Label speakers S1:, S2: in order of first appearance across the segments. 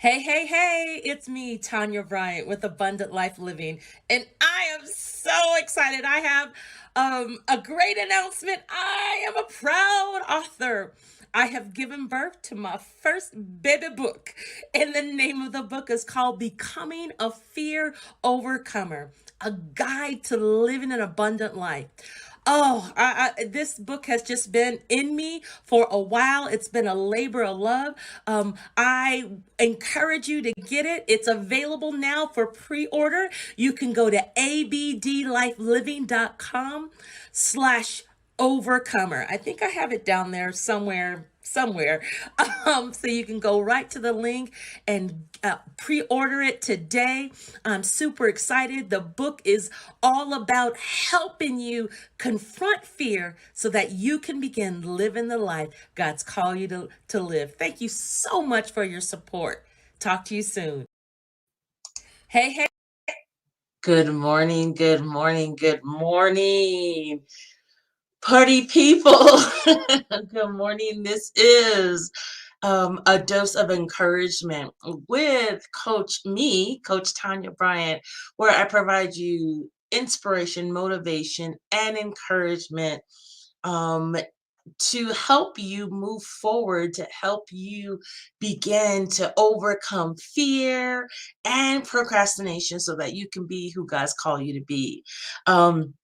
S1: Hey, hey, hey, it's me, Tanya Bryant with Abundant Life Living. And I am so excited. I have a great announcement. I am a proud author. I have given birth to my first baby book. And the name of the book is called Becoming a Fear Overcomer, a guide to living an abundant life. This book has just been in me for a while. It's been a labor of love. I encourage you to get it. It's available now for pre-order. You can go to abdlifeliving.com/overcomer. I think I have it down there somewhere. So you can go right to the link and pre-order it today. I'm super excited. The book is all about helping you confront fear so that you can begin living the life God's called you to live. Thank you so much for your support. Talk to you soon. Hey, hey.
S2: Good morning, good morning, good morning, party people. Good morning. This is a dose of encouragement with Coach Tanya Bryant, where I provide you inspiration, motivation, and encouragement um, to help you move forward, to help you begin to overcome fear and procrastination so that you can be who God's called you to be. Um,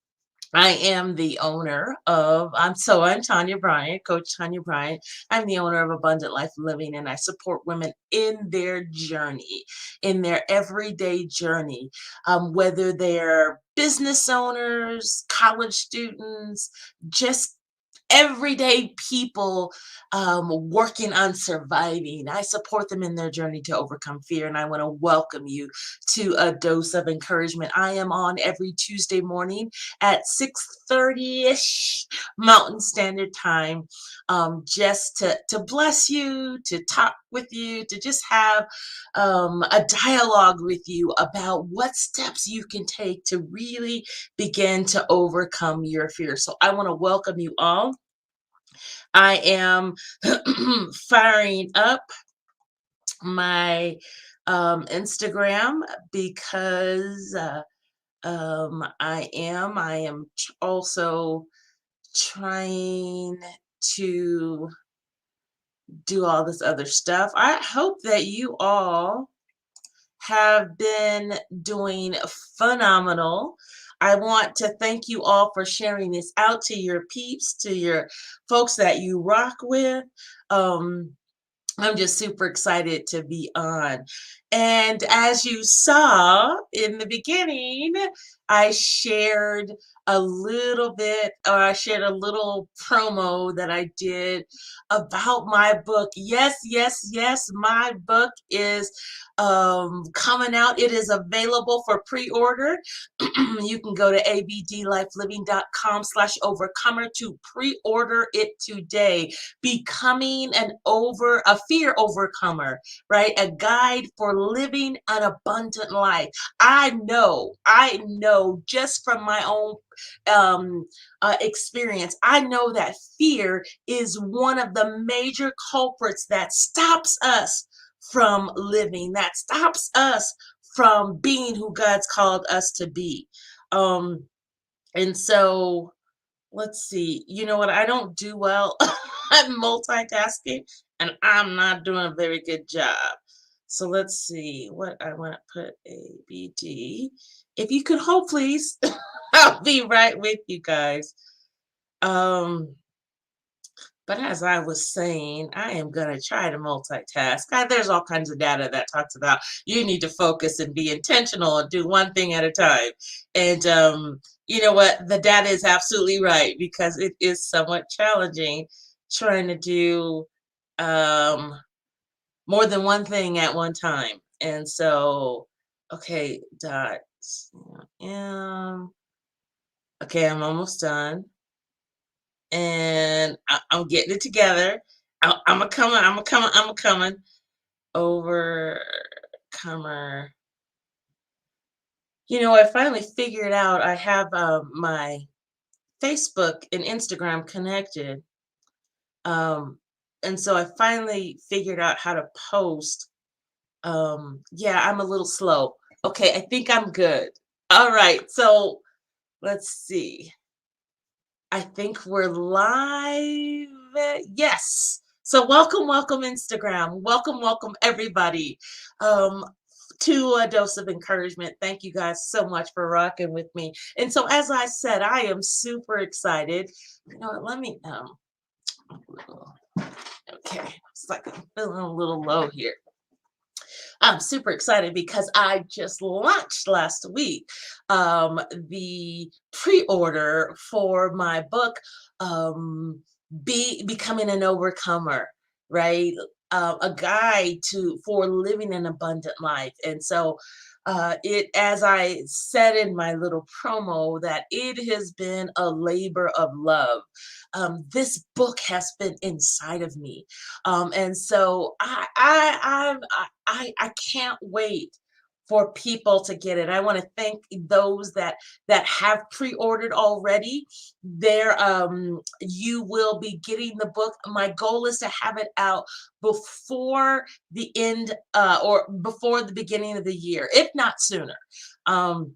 S2: I am the owner of, I'm Tanya Bryant, Coach Tanya Bryant. I'm the owner of Abundant Life Living, and I support women in their journey, in their everyday journey, whether they're business owners, college students, just everyday people working on surviving. I support them in their journey to overcome fear, and I want to welcome you to a dose of encouragement. I am on every Tuesday morning at 6:30ish Mountain Standard Time, just to bless you, to talk with you, to just have a dialogue with you about what steps you can take to really begin to overcome your fear. So I want to welcome you all. I am firing up my Instagram because I am also trying to do all this other stuff. I hope that you all have been doing phenomenal. I want to thank you all for sharing this out to your peeps, to your folks that you rock with. Um, I'm just super excited to be on. And as you saw in the beginning, I shared I shared a little promo that I did about my book. Yes, yes, yes, my book is coming out. It is available for pre-order. You can go to abdlifeliving.com/overcomer to pre-order it today. Becoming a fear overcomer, right? A guide for living an abundant life. I know just from my own experience, I know that fear is one of the major culprits that stops us from living, that stops us from being who God's called us to be. Um, and so let's see. You know what? I don't do well at multitasking, and I'm not doing a very good job. So let's see what I want to put ABD. If you could hold, please. I'll be right with you guys. Um, but as I was saying, I am going to try to multitask. There's all kinds of data that talks about you need to focus and be intentional and do one thing at a time. And you know what? The data is absolutely right because it is somewhat challenging trying to do um, more than one thing at one time. And so, okay, dot. Okay, I'm almost done. And I'm getting it together. I'm a coming. I'm a coming. I'm a coming. Overcomer. You know, I finally figured out I have my Facebook and Instagram connected. Um, and so I finally figured out how to post Yeah, I'm a little slow. Okay, I think I'm good. All right, so let's see. I think we're live. Yes. So welcome, welcome Instagram. Welcome, welcome everybody. Um, to a dose of encouragement. Thank you guys so much for rocking with me. And so as I said, I am super excited. You know what, let me okay. It's like I'm feeling a little low here. I'm super excited because I just launched last week the pre-order for my book, Becoming an Overcomer, right? A guide to for living an abundant life. And so it, as I said in my little promo, that it has been a labor of love. This book has been inside of me, and so I can't wait for people to get it. I want to thank those that have pre-ordered already. There, you will be getting the book. My goal is to have it out before the end, or before the beginning of the year, if not sooner. Um,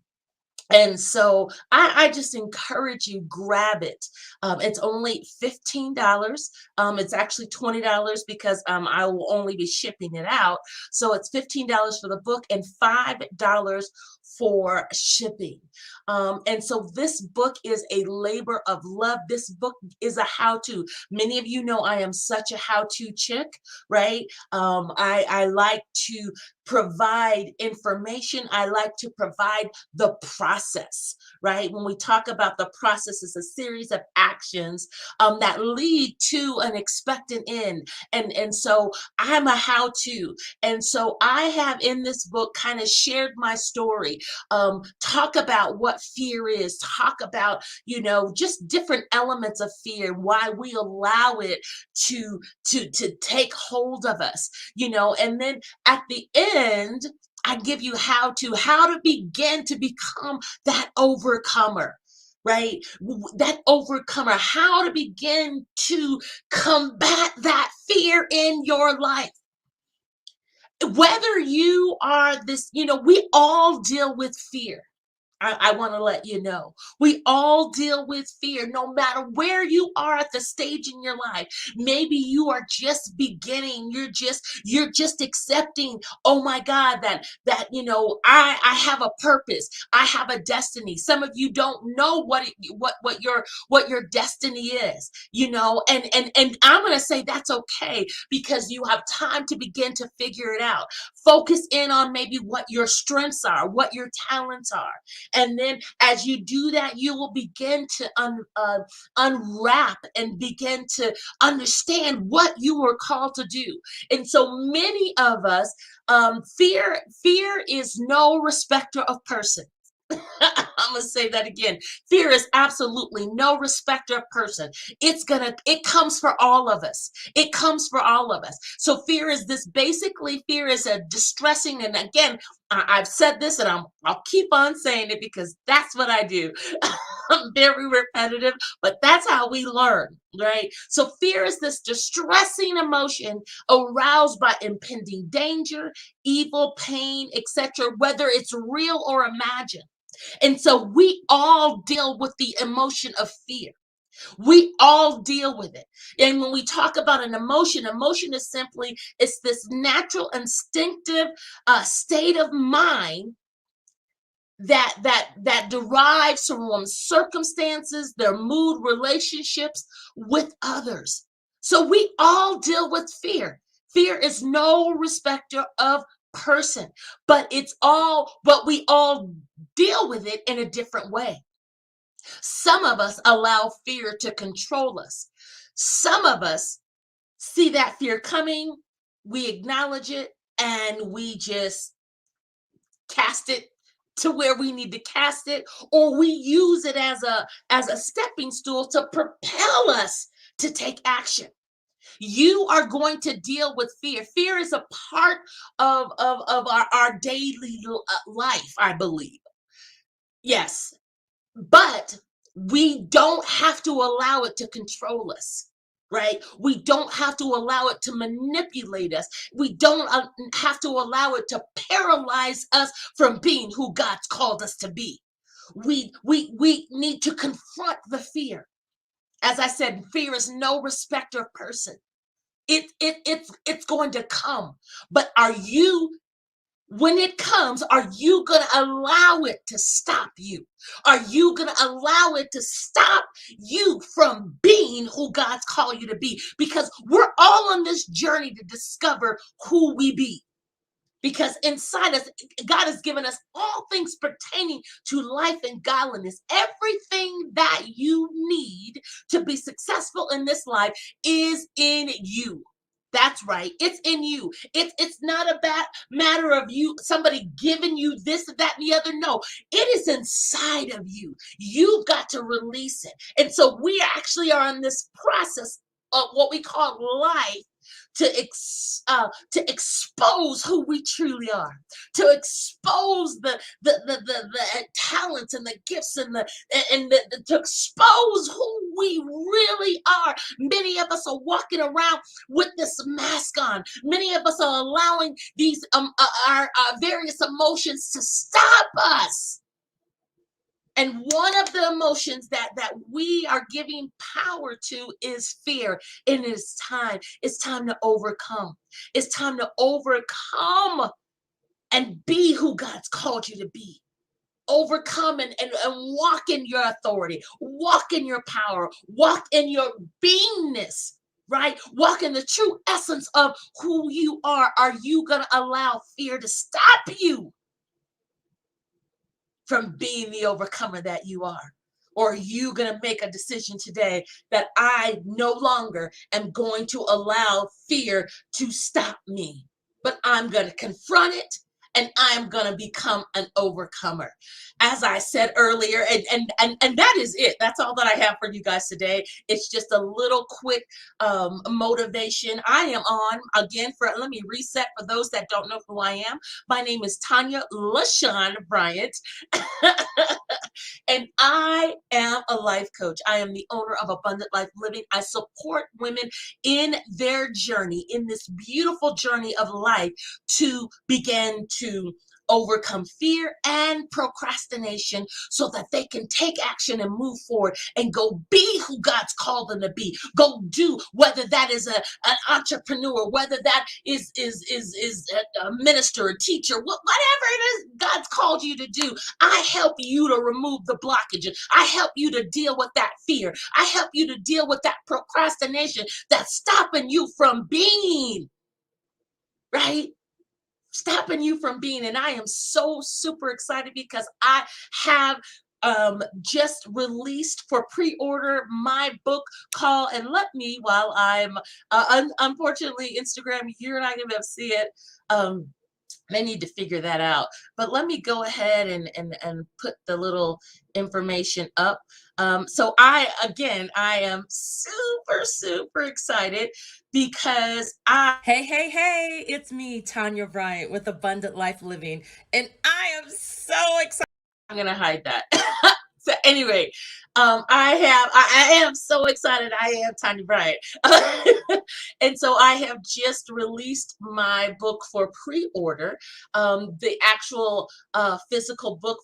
S2: and so I just encourage you, grab it. It's only $15. It's actually $20 because I will only be shipping it out. So it's $15 for the book and $5 for shipping. And so this book is a labor of love. This book is a how-to. Many of you know I am such a how-to chick, right? I like to provide information. I like to provide the process, right? When we talk about the process, it's a series of actions that lead to an expectant end. And so I'm a how-to. And so I have in this book kind of shared my story, talk about what fear is, talk about, just different elements of fear, why we allow it to take hold of us, and then at the end, I give you how to begin to become that overcomer, right? That overcomer, how to begin to combat that fear in your life. Whether you are this, we all deal with fear. I want to let you know, we all deal with fear, no matter where you are at the stage in your life. Maybe you are just beginning. You're just accepting. Oh my God, that I have a purpose. I have a destiny. Some of you don't know what your destiny is. And I'm gonna say that's okay because you have time to begin to figure it out. Focus in on maybe what your strengths are, what your talents are. And then as you do that, you will begin to unwrap and begin to understand what you were called to do. And so many of us, fear is no respecter of person. I'm gonna say that again. Fear is absolutely no respecter of person. It comes for all of us. It comes for all of us. So fear is a distressing, and again, I've said this and I'll keep on saying it because that's what I do. I'm very repetitive, but that's how we learn, right? So fear is this distressing emotion aroused by impending danger, evil, pain, etc., whether it's real or imagined. And so we all deal with the emotion of fear. We all deal with it. And when we talk about an emotion is simply, it's this natural instinctive state of mind that derives from one's circumstances, their mood, relationships with others. So we all deal with fear. Fear is no respecter of person, but we all deal with it in a different way. Some of us allow fear to control us. Some of us see that fear coming, we acknowledge it, and we just cast it to where we need to cast it, or we use it as a stepping stool to propel us to take action. You are going to deal with fear. Fear is a part of our daily life, I believe. Yes, but we don't have to allow it to control us. right? We don't have to allow it to manipulate us. We don't have to allow it to paralyze us from being who God's called us to be. We need to confront the fear. As I said, fear is no respecter of person. It's going to come. But are you, when it comes, are you going to allow it to stop you? Are you going to allow it to stop you from being who God's called you to be? Because we're all on this journey to discover who we be. Because inside us, God has given us all things pertaining to life and godliness. Everything that you need to be successful in this life is in you. That's right. It's in you. It's not a bad matter of you, somebody giving you this, that, and the other. No, it is inside of you. You've got to release it. And so we actually are in this process of what we call life to expose who we truly are, to expose the talents and the gifts to expose who we really are. Many of us are walking around with this mask on. Many of us are allowing these our various emotions to stop us. And one of the emotions that we are giving power to is fear. And it's time to overcome. It's time to overcome and be who God's called you to be. Overcome and walk in your authority, walk in your power, walk in your beingness, right? Walk in the true essence of who you are. Are you going to allow fear to stop you from being the overcomer that you are? Or are you going to make a decision today that I no longer am going to allow fear to stop me, but I'm going to confront it and I'm going to become an overcomer? As I said earlier, and that is it. That's all that I have for you guys today. It's just a little quick motivation. I am on again let me reset for those that don't know who I am. My name is Tanya LaShawn Bryant. And I am a life coach. I am the owner of Abundant Life Living. I support women in their journey, in this beautiful journey of life, to begin to overcome fear and procrastination so that they can take action and move forward and go be who God's called them to be. Go do, whether that is an entrepreneur, whether that is a minister, a teacher, whatever it is God's called you to do. I help you to remove the blockages. I help you to deal with that fear. I help you to deal with that procrastination that's stopping you from being, right? Stopping you from being. And I am so super excited because I have just released for pre-order my book called, and let me, while I'm unfortunately Instagram, you're not gonna be able to see it. They need to figure that out. But let me go ahead and put the little information up. So I am super excited because
S1: Hey, it's me, Tanya Bryant with Abundant Life Living. And I am so excited.
S2: I'm going to hide that. So anyway, I am so excited. I am Tanya Bryant. And so I have just released my book for pre-order, the actual physical book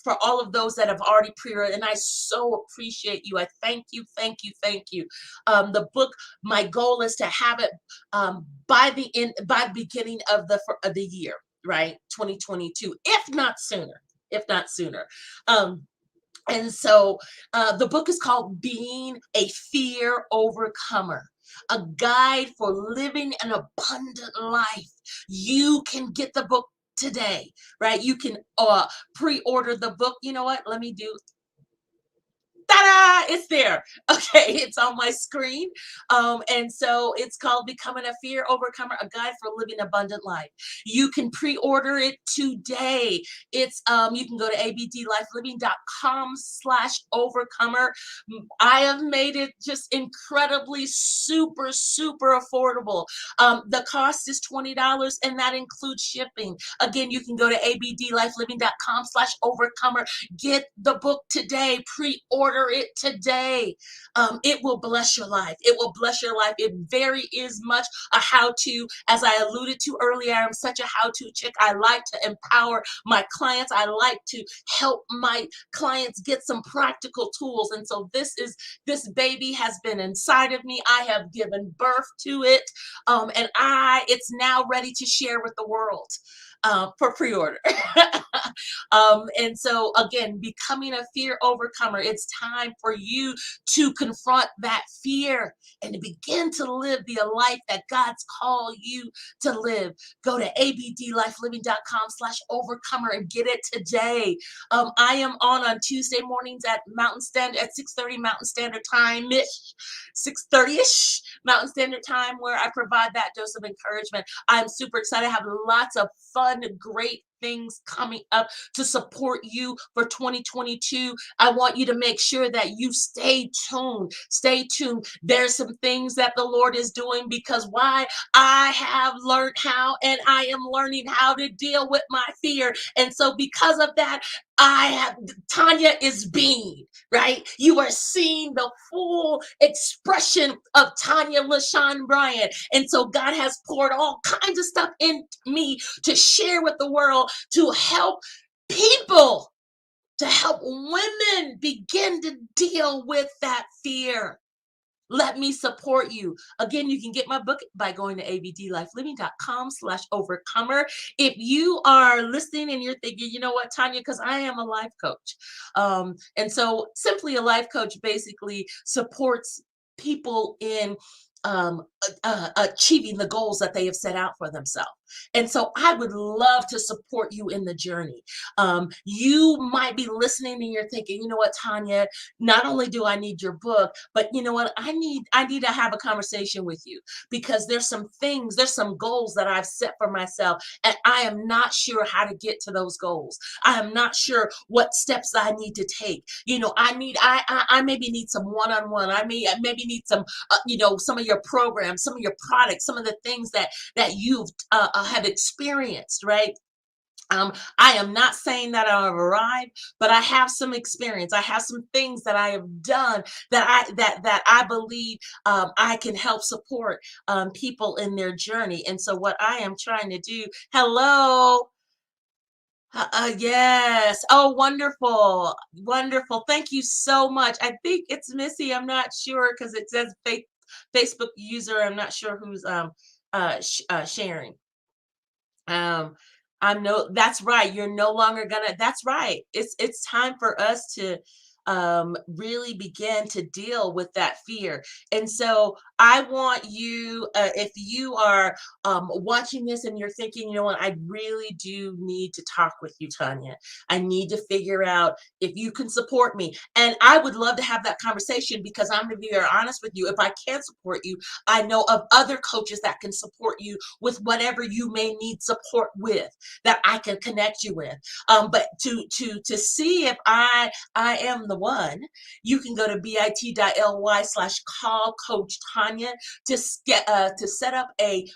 S2: for all of those that have already pre-ordered, and I so appreciate you. I thank you. The book, my goal is to have it by the beginning of the year, right? 2022, if not sooner. And so the book is called Being a Fear Overcomer, a guide for living an abundant life. You can get the book today, right? You can pre-order the book. You know what? Let me do. Ta-da! It's there. Okay, it's on my screen. And so it's called Becoming a Fear Overcomer, a guide for living an abundant life. You can pre-order it today. It's you can go to abdlifeliving.com/overcomer. I have made it just incredibly super affordable. The cost is $20 and that includes shipping. Again, you can go to abdlifeliving.com/overcomer. Get the book today. Pre-order Pre-order it today. It will bless your life. It will bless your life. It very is much a how-to. As I alluded to earlier, I'm such a how-to chick. I like to empower my clients. I like to help my clients get some practical tools. And so this baby has been inside of me. I have given birth to it. And it's now ready to share with the world for pre-order. And so again, becoming a fear overcomer, it's time for you to confront that fear and to begin to live the life that God's called you to live. Go to abdlifeliving.com/overcomer and get it today. I am on Tuesday mornings at 6:30 Mountain Standard Time-ish, 6:30-ish Mountain Standard Time, where I provide that dose of encouragement. I'm super excited. I have lots of fun, great things coming up to support you for 2022. I want you to make sure that you stay tuned. Stay tuned. There's some things that the Lord is doing, because why? I have learned how, and I am learning how to deal with my fear. And so because of that, Tanya is being, right? You are seeing the full expression of Tanya LaShawn Bryant. And so God has poured all kinds of stuff in me to share with the world, to help people, to help women begin to deal with that fear. Let me support you. Again, you can get my book by going to abdlifeliving.com/overcomer. If you are listening and you're thinking, you know what, Tanya, because I am a life coach. And so Simply a Life Coach basically supports people in achieving the goals that they have set out for themselves. And so I would love to support you in the journey. You might be listening and you're thinking, you know what, Tanya, not only do I need your book, but you know what, I need to have a conversation with you, because there's some goals that I've set for myself, and I am not sure how to get to those goals. I am not sure what steps I need to take. You know, I maybe need some one-on-one. I maybe need some, some of your programs, some of your products, some of the things that you've have experienced, right? I am not saying that I've arrived, but I have some experience. I have some things that I have done that I believe I can help support people in their journey. And so what I am trying to do, hello. Yes. Oh, wonderful. Wonderful. Thank you so much. I think it's Missy. I'm not sure, because it says Facebook user. I'm not sure who's sharing. Um, that's right. You're no longer gonna, that's right. It's time for us to really begin to deal with that fear. And so I want you, if you are watching this and you're thinking, you know what, I really do need to talk with you, Tanya. I need to figure out if you can support me. And I would love to have that conversation, because I'm going to be very honest with you. If I can't support you, I know of other coaches that can support you with whatever you may need support with, that I can connect you with. But to see if I am the one, you can go to bit.ly/call Coach Tanya to set up a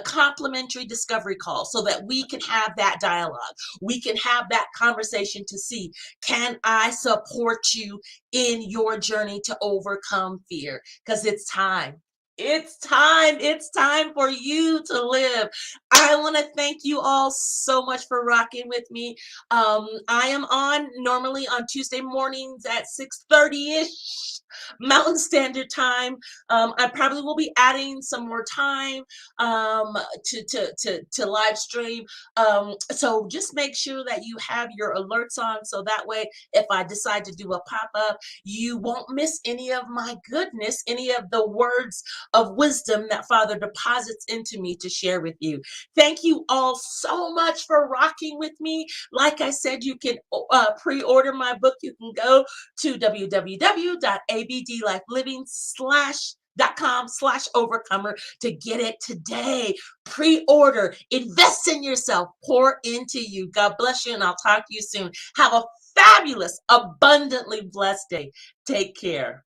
S2: complimentary discovery call, so that we can have that dialogue. We can have that conversation to see, can I support you in your journey to overcome fear? Because it's time. It's time. It's time for you to live. I want to thank you all so much for rocking with me. I am normally on Tuesday mornings at 6:30-ish Mountain Standard Time. I probably will be adding some more time to live stream. So just make sure that you have your alerts on, so that way, if I decide to do a pop-up, you won't miss any of my goodness, any of the words of wisdom that Father deposits into me to share with you. Thank you all so much for rocking with me. Like I said, you can pre-order my book. You can go to www.abdlifeliving.com/overcomer to get it today. Pre-order, invest in yourself, pour into you. God bless you, and I'll talk to you soon. Have a fabulous, abundantly blessed day. Take care.